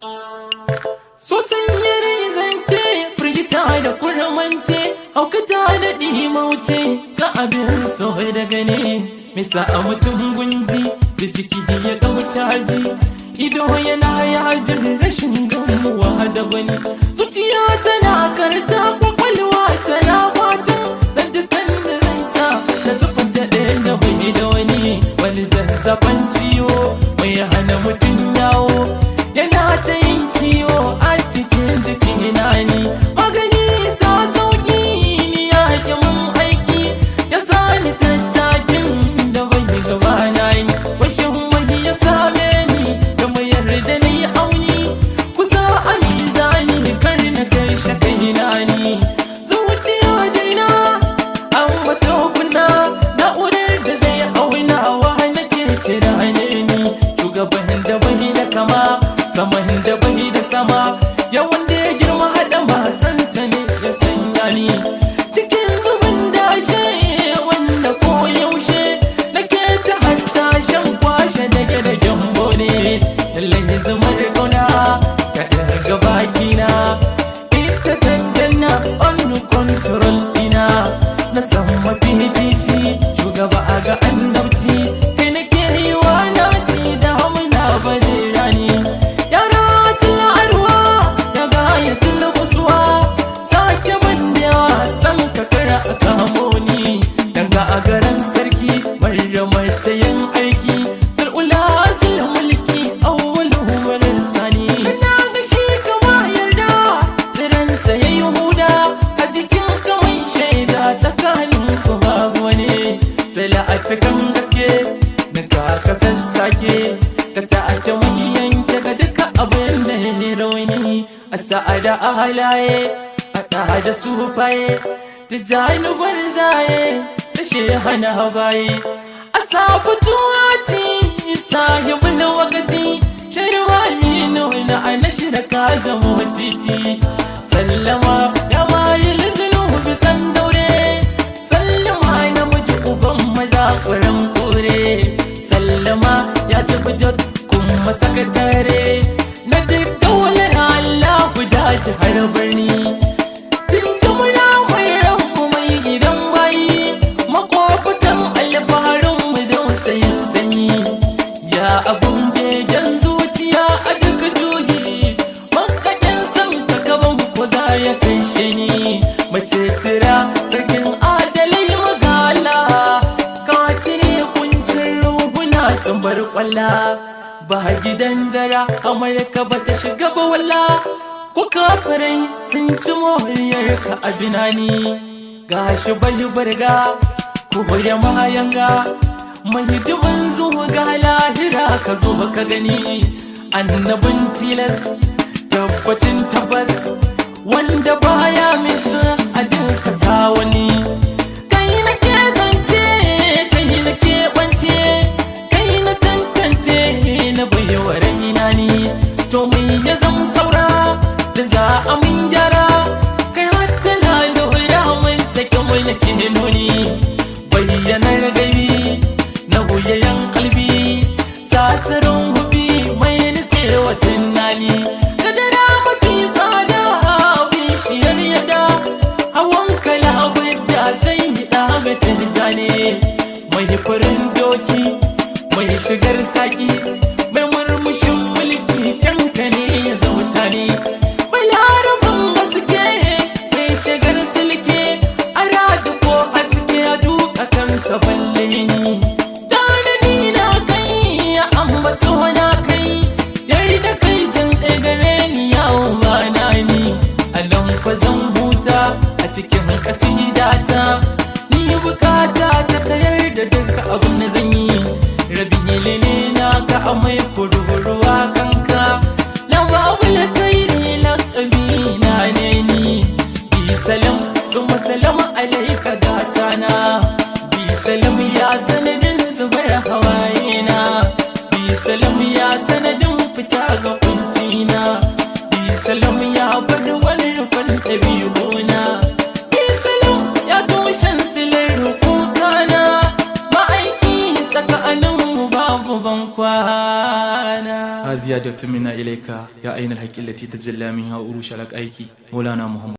So sanyare zance firgita da kurmance haukata da ɗimauce ga abin so da gane misa a mutum gunji da jiki ya kaucaji ido yana yajin rashin gamuwa da wani zuciya tana karta kwakwalwa tana fata zantukan da ransa da zufin da ɗaya da bai da wani zazzafan ciwo mai hana mutum yawo yana ta yin kiwo a cikin jikina ni magani sa sauki ni ya ji mun aiki ya sani tattakin da bai gaba na yi washin wani ya same ni da mayar da ni auni kusa a mizani kar na kai shakaina ni zuciya daina an wato kuna na'urar da zai auna wa nake tunane ni shugaban da bai da kama saman da bai da sama yawan da ya girma haɗa masan sani ya sanya ni cikin zubin dashe wanda ko yaushe nake ta hasashen kwashe daga da gyambo ne lallai zama da kauna ka daga bakina ita tattana on control ina na san mafifici shugaba a ga annabci kai nake yi wa naci da hamuna bane rani a garin sarki marya mai sayan aiki al'ula zai mulki awwalu wani sani kana ga shi kama yarda tsiransa ya yi huda a jikin kawai shaida tsakanin su babu wani sai la'atakan gaske na kaka sassake ka ta'ata wani yanke ga duka abin da ya rauni a sa'ada a halaye a da sufaye ta jani gwarzaye shi hana hawaye a sabu tuwati sahibin wakati shirwa nuna a nashira ka zama titi sallama ya mari lizinu bisan daure sallama na miji uban maza furen kore sallama ya ci bujot kuma sakatare na duk daular Allah guda jihar birni abun begen zuciya a duk juhi makakin san ka gaban ko za ya kai shi ni mace tira sarkin adalai magala ka cire kuncin ruhuna sun bar kwalla ba gidan dara amurka ba ta shiga ba walla ko kafirai sun ci moriyar ka a binani gashi bai barga ko ya mayanga mai hidiman zuwa ga lahira ka zo ka gani annabin tilas tabbacin tabbas wanda baya misa a dinka sa wani kai na ke zance kai na ke wance kai na tantance na bayyawar raina ni to mai ya zama saura da za a mun gyara kai hatta lalura mun take mulki nuni bayyanar gaibi na huyayyan kalbi sasirin hubi mai nutsewa tunani kadara mafi tsada bishiyar yada hawan kalabin da zai yi daga tunjane mai farin doki mai shigar saki mai murmushin mulki kanka ne ya zauta ne balarabin gaske mai shigar silke a radu ko haske a duka kansa balle ni na kai yari da kai jin ɗagare ni yawon bana ni a nan zan huta a cikin kasidata ni bukata ta tayar da duka abin da zan yi rabi hilini na ka amai kurhuruwa kanka na wawula kai ne lakabi na ne ni bi salam suma salam alaika gata na bi salam ya sanadin zubar hawaye na salam ya sanadin fita ga kuncina salam ya bar wani rufin ɗabi'una salam ya tushen silar kukana ma'aiki tsakanin babu ban kwana هذه زيادة منا إليك يا أين الحق التي تجلى منها أروش لك أيكي مولانا محمد